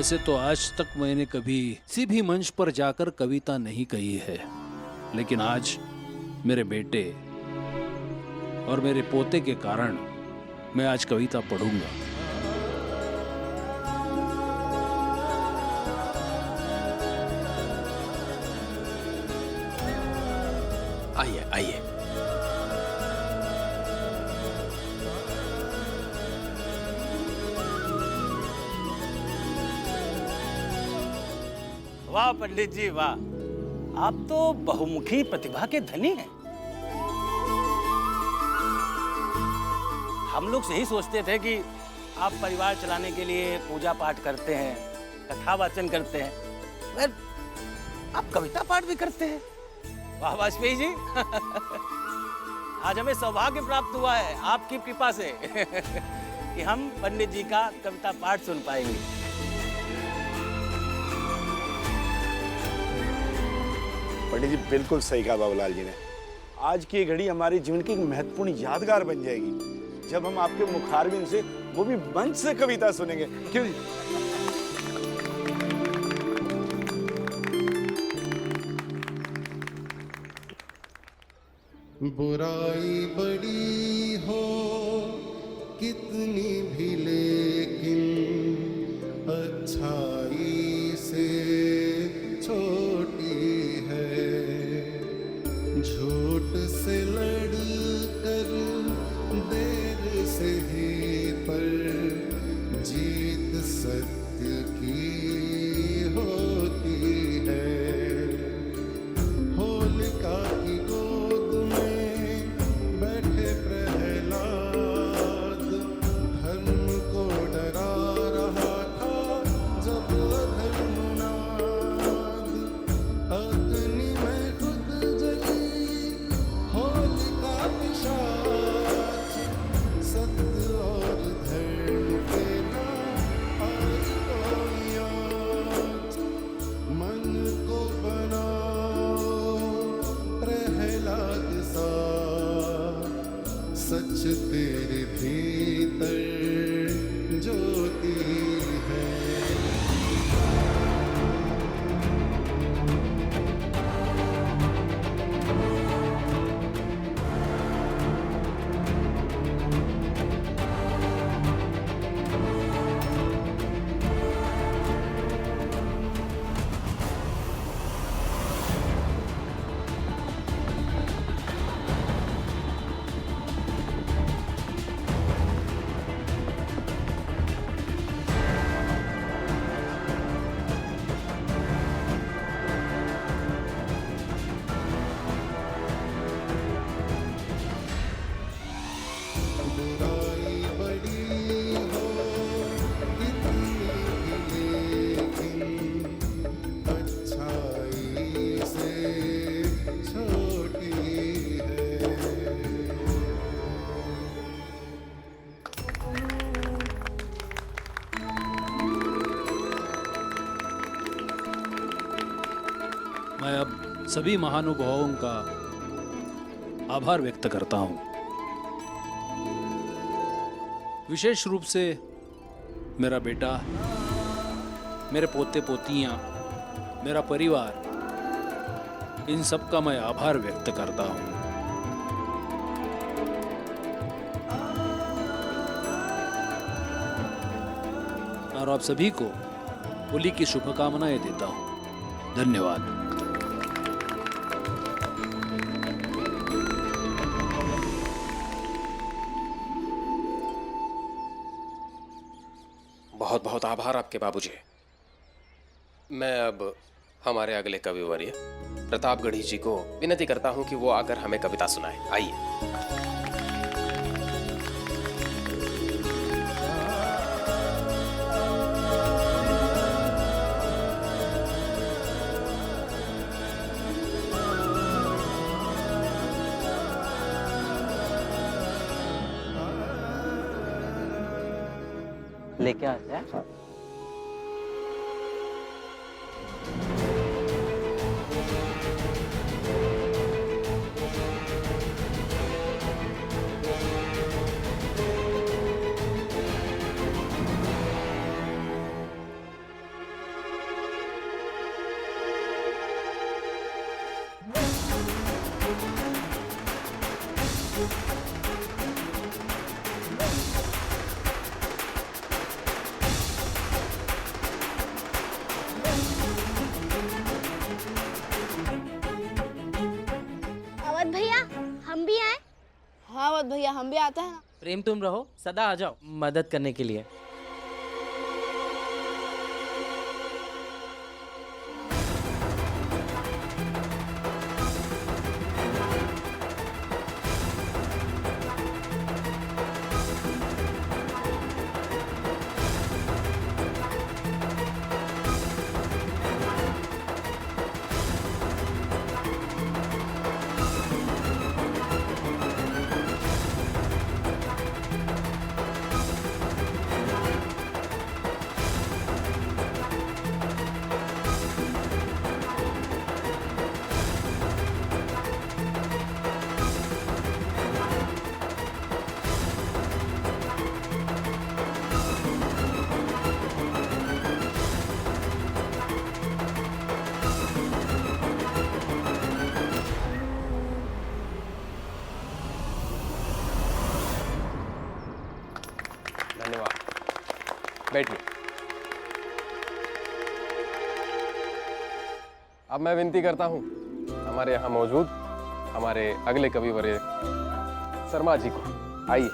वैसे तो आज तक मैंने कभी किसी भी मंच पर जाकर कविता नहीं कही है, लेकिन आज मेरे बेटे और मेरे पोते के कारण मैं आज कविता पढ़ूंगा। आइए आइए। वाह पंडित जी वाह, आप तो बहुमुखी प्रतिभा के धनी हैं। हम लोग यही सोचते थे कि आप परिवार चलाने के लिए पूजा पाठ करते हैं, कथा वाचन करते हैं, मगर आप कविता पाठ भी करते हैं। वाह वाजपेयी जी आज हमें सौभाग्य प्राप्त हुआ है आपकी कृपा से कि हम पंडित जी का कविता पाठ सुन पाएंगे। पंडित जी बिल्कुल सही कहा बाबूलाल जी ने। आज की ये घड़ी हमारे जीवन की एक महत्वपूर्ण यादगार बन जाएगी जब हम आपके मुखारबिन से, वो भी मंच से कविता सुनेंगे। क्यों जी? बुराई बड़ी हो कितनी भी, लेकिन अच्छाई से छोटी है। झूठ से लड़ कर देर से ही पर जीत सत्य की होती है। होलिका की गोद में बैठे प्रहलाद धर्म को डरा रहा था जब अधर्मनाद अग्नि में खुद जली होलिका पिशाच। सत्य और धर्म के नाम आज कोई आँच। मन को बनाओ प्रहलाद सा, सच तेरे भीतर ज्योति है। बुराई बड़ी हो कितनी भी, लेकिन अच्छाई से छोटी है। मैं अब सभी महानुभावों का आभार व्यक्त करता हूं, विशेष रूप से मेरा बेटा, मेरे पोते पोतियां, मेरा परिवार, इन सब का मैं आभार व्यक्त करता हूं। और आप सभी को होली की शुभकामनाएं देता हूं। धन्यवाद। बहुत बहुत आभार आपके बाबूजी। मैं अब हमारे अगले कविवर्य प्रतापगढ़ी जी को विनती करता हूं कि वो आकर हमें कविता सुनाए। आइए। लेके आ जाए। अवध भैया हम भी आए। हाँ अवध भैया हम भी आते हैं ना। प्रेम तुम रहो, सदा आ जाओ मदद करने के लिए। धन्यवाद, बैठिए। अब मैं विनती करता हूं हमारे यहाँ मौजूद हमारे अगले कविवर्य शर्मा जी को, आइए।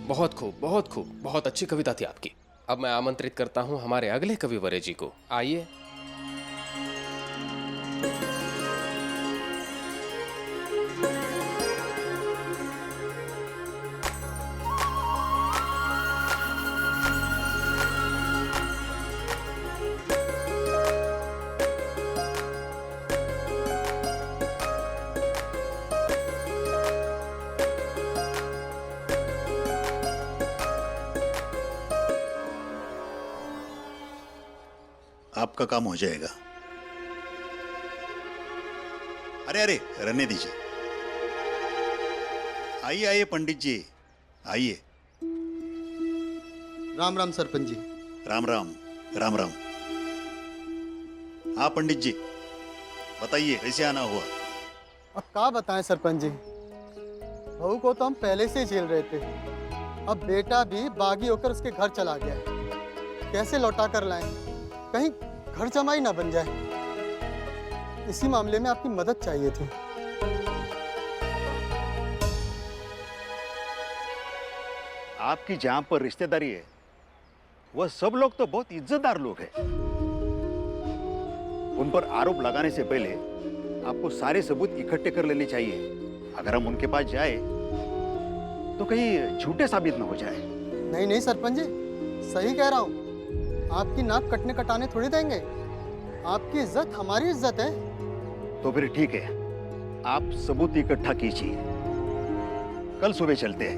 बहुत खूब, बहुत खूब, बहुत अच्छी कविता थी आपकी। अब मैं आमंत्रित करता हूं हमारे अगले कविवर्य जी को, आइए। आपका काम हो जाएगा। अरे अरे रहने दीजिए। आइए आइए पंडित जी, आइए। राम राम सरपंच जी। राम राम, राम राम। हाँ पंडित जी, बताइए कैसे आना हुआ? अब क्या बताएं सरपंच जी, बहू को तो हम पहले से ही झेल रहे थे, अब बेटा भी बागी होकर उसके घर चला गया है। कैसे लौटा कर लाएं, कहीं घर जमाई ना बन जाए। इसी मामले में आपकी मदद चाहिए थी। आपकी जहां पर रिश्तेदारी है वह सब लोग तो बहुत इज्जतदार लोग हैं। उन पर आरोप लगाने से पहले आपको सारे सबूत इकट्ठे कर लेने चाहिए। अगर हम उनके पास जाए तो कहीं झूठे साबित न हो जाए। नहीं नहीं सरपंच जी, सही कह रहा हूँ। आपकी नाक कटने कटाने थोड़ी देंगे। आपकी इज्जत हमारी इज्जत है। तो फिर ठीक है, आप सबूत इकट्ठा कीजिए। कल सुबह चलते हैं,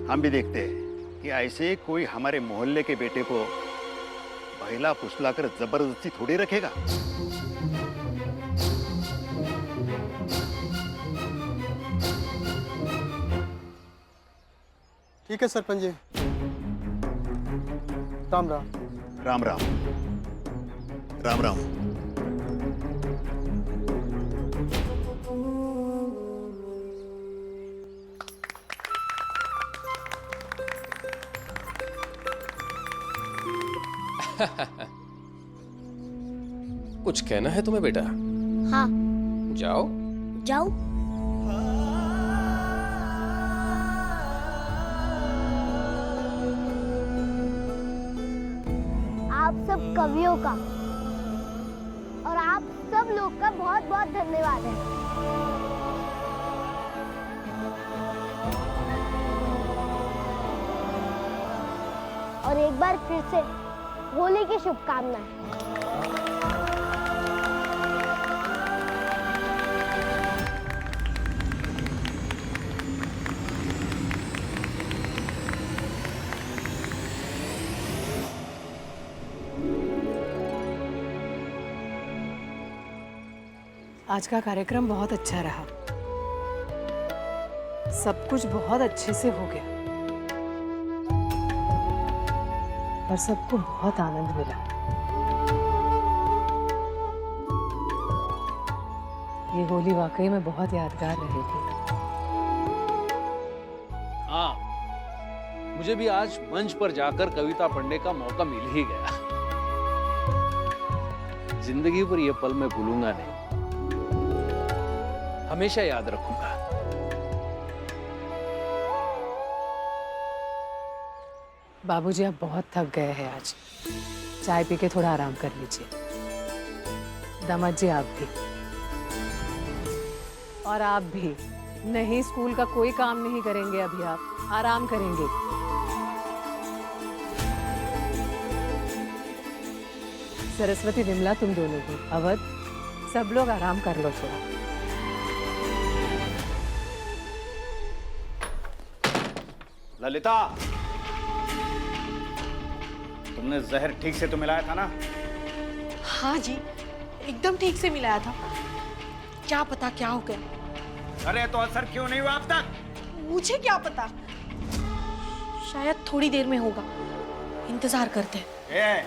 हम भी देखते हैं कि ऐसे कोई हमारे मोहल्ले के बेटे को बहला फुसलाकर जबरदस्ती थोड़ी रखेगा। ठीक है सरपंच जी। राम राम। राम राम। राम राम। कुछ कहना है तुम्हें बेटा? हाँ। जाओ। जाओ। आप सब कवियों का और आप सब लोग का बहुत बहुत धन्यवाद है। और एक बार फिर से होली की शुभकामनाएं। आज का कार्यक्रम बहुत अच्छा रहा। सब कुछ बहुत अच्छे से हो गया और सबको बहुत आनंद मिला। ये होली वाकई में बहुत यादगार रहेगी। हाँ, मुझे भी आज मंच पर जाकर कविता पढ़ने का मौका मिल ही गया। जिंदगी भर ये पल मैं भूलूंगा नहीं, हमेशा याद रखूंगा। बाबूजी आप बहुत थक गए हैं आज, चाय पी के थोड़ा आराम कर लीजिए। दामाद जी आप भी, और आप भी नहीं, स्कूल का कोई काम नहीं करेंगे अभी, आप आराम करेंगे। सरस्वती, विमला, तुम दोनों भी, अवध, सब लोग आराम कर लो थोड़ा। ललिता, तुमने जहर ठीक से तो मिलाया था ना? हाँ जी, एकदम ठीक से मिलाया था। क्या पता क्या हो गया। अरे तो असर क्यों नहीं हुआ अब तक? मुझे क्या पता, शायद थोड़ी देर में होगा, इंतजार करते हैं।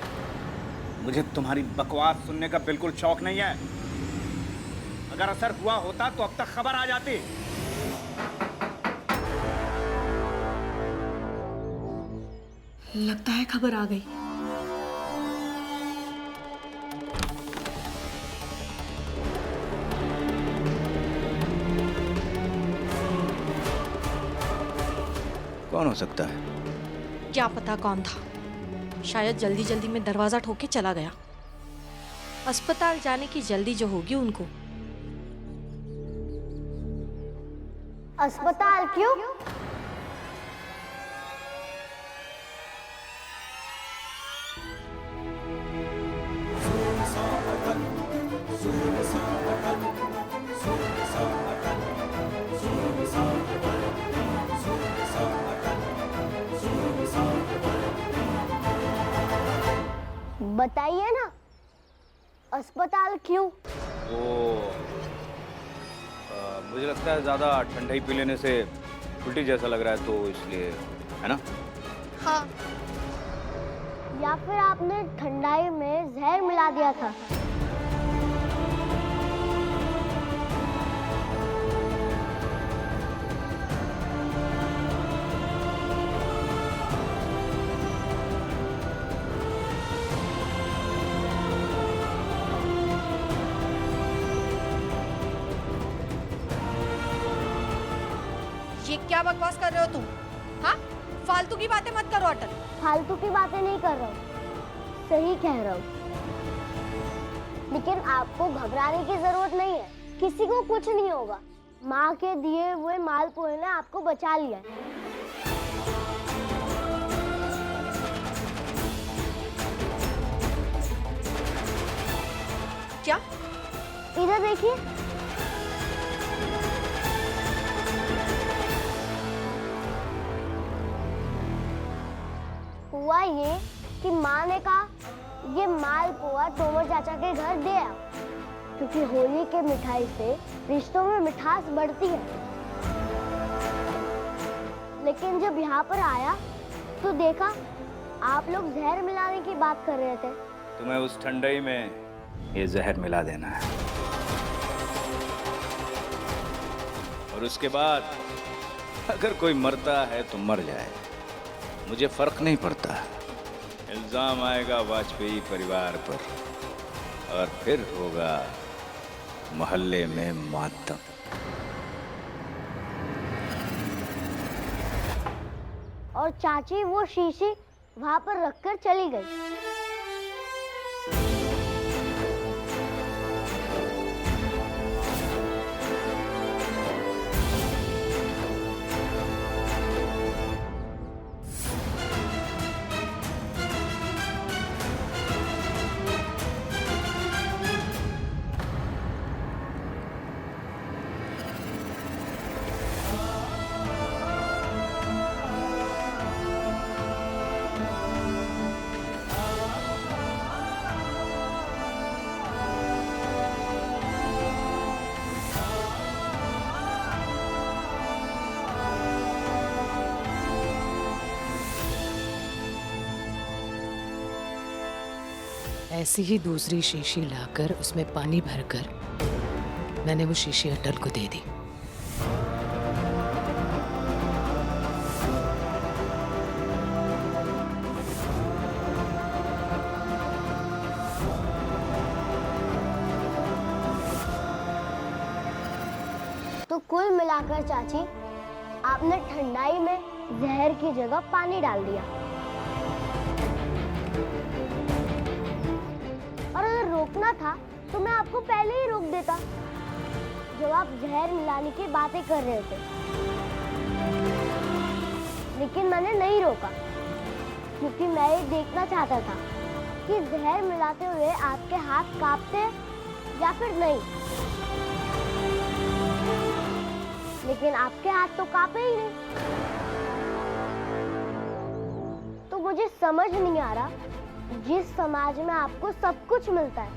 मुझे तुम्हारी बकवास सुनने का बिल्कुल शौक नहीं है। अगर असर हुआ होता तो अब तक खबर आ जाती। लगता है खबर आ गई। कौन हो सकता है? क्या पता कौन था, शायद जल्दी जल्दी में दरवाजा ठोक के चला गया। अस्पताल जाने की जल्दी जो होगी उनको। अस्पताल क्यों? बताइए ना, अस्पताल क्यों? मुझे लगता है ज्यादा ठंडाई पी लेने से उल्टी जैसा लग रहा है, तो इसलिए, है ना? हाँ, या फिर आपने ठंडाई में जहर मिला दिया था। ये क्या बकवास कर रहे हो तुम? हाँ, फालतू की बातें मत करो अटल। फालतू की बातें नहीं कर रहा हूँ, सही कह रहा हूँ। लेकिन आपको घबराने की जरूरत नहीं है, किसी को कुछ नहीं होगा। माँ के दिए हुए मालपुए ने आपको बचा लिया है। क्या? इधर देखिए। हुआ ये कि माँ ने कहा ये मालपुआ तोमर चाचा के घर दे आओ, क्योंकि होली के मिठाई से रिश्तों में मिठास बढ़ती है। लेकिन जब यहाँ पर आया तो देखा आप लोग जहर मिलाने की बात कर रहे थे। तुम्हें उस ठंडाई में ये जहर मिला देना है और उसके बाद अगर कोई मरता है तो मर जाए, मुझे फर्क नहीं पड़ता। इल्जाम आएगा वाजपेयी परिवार पर और फिर होगा मोहल्ले में मातम। और चाची वो शीशी वहां पर रखकर चली गई। ऐसी ही दूसरी शीशी लाकर उसमें पानी भरकर मैंने वो शीशी अटल को दे दी। तो कुल मिलाकर चाची, आपने ठंडाई में जहर की जगह पानी डाल दिया। और अगर रोकना था तो मैं आपको पहले ही रोक देता, जब आप जहर मिलाने की बातें कर रहे थे। लेकिन मैंने नहीं रोका, क्योंकि मैं ये देखना चाहता था कि जहर मिलाते हुए आपके हाथ कांपते या फिर नहीं। लेकिन आपके हाथ तो कांपे ही नहीं। तो मुझे समझ नहीं आ रहा, जिस समाज में आपको सब कुछ मिलता है,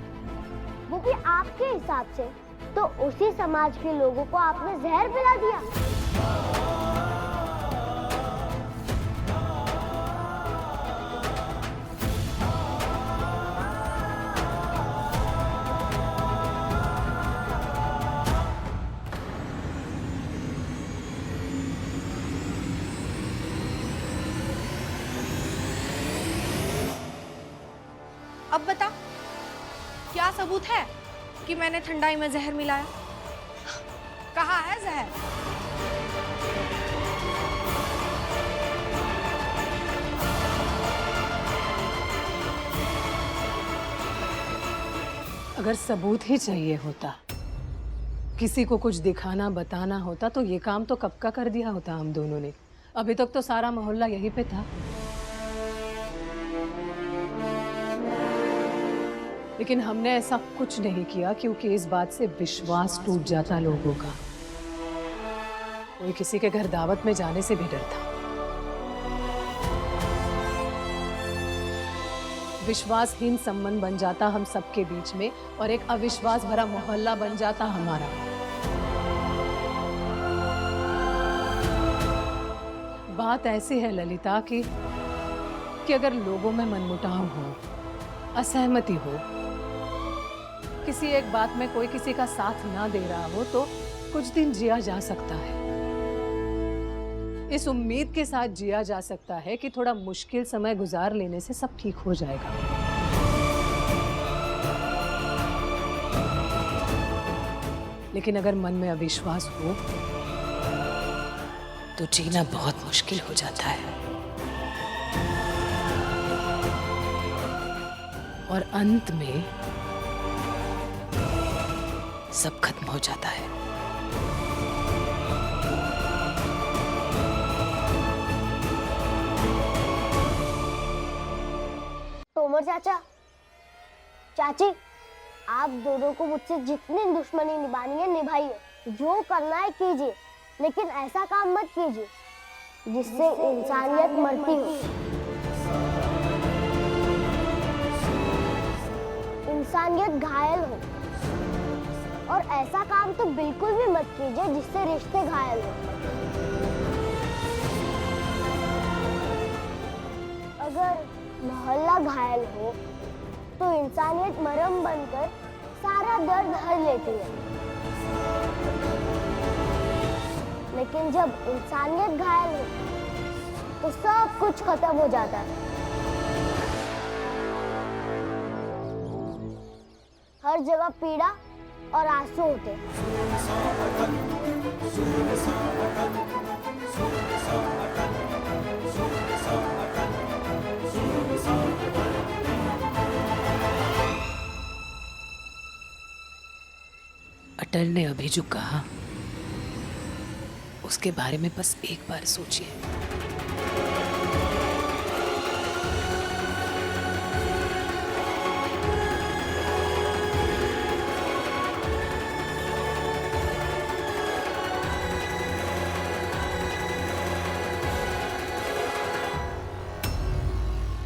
वो भी आपके हिसाब से, तो उसी समाज के लोगों को आपने जहर पिला दिया। अब बता, क्या सबूत है कि मैंने ठंडाई में जहर मिलाया? कहाँ है जहर? अगर सबूत ही चाहिए होता, किसी को कुछ दिखाना बताना होता, तो ये काम तो कब का कर दिया होता हम दोनों ने। अभी तक तो सारा मोहल्ला यहीं पे था। लेकिन हमने ऐसा कुछ नहीं किया, क्योंकि इस बात से विश्वास टूट जाता लोगों का। कोई किसी के घर दावत में जाने से भी डरता। विश्वासहीन संबंध बन जाता हम सबके बीच में, और एक अविश्वास भरा मोहल्ला बन जाता हमारा। बात ऐसी है ललिता कि अगर लोगों में मनमुटाव हो, असहमति हो, किसी एक बात में कोई किसी का साथ ना दे रहा हो, तो कुछ दिन जिया जा सकता है। इस उम्मीद के साथ जिया जा सकता है कि थोड़ा मुश्किल समय गुजार लेने से सब ठीक हो जाएगा। लेकिन अगर मन में अविश्वास हो तो जीना बहुत मुश्किल हो जाता है, और अंत में सब खत्म हो जाता है। तोमर चाचा, चाची, आप दोनों को मुझसे जितनी दुश्मनी निभानी है निभाइए, जो करना है कीजिए, लेकिन ऐसा काम मत कीजिए जिससे इंसानियत मरती हो। इंसानियत घायल हो। और ऐसा काम तो बिल्कुल भी मत कीजिए जिससे रिश्ते घायल हो। अगर मोहल्ला घायल हो तो इंसानियत मरहम बनकर सारा दर्द हर लेती है, लेकिन जब इंसानियत घायल हो तो सब कुछ खत्म हो जाता है। हर जगह पीड़ा और आंसू होते हैं। अटल ने अभी जो कहा उसके बारे में बस एक बार सोचिए।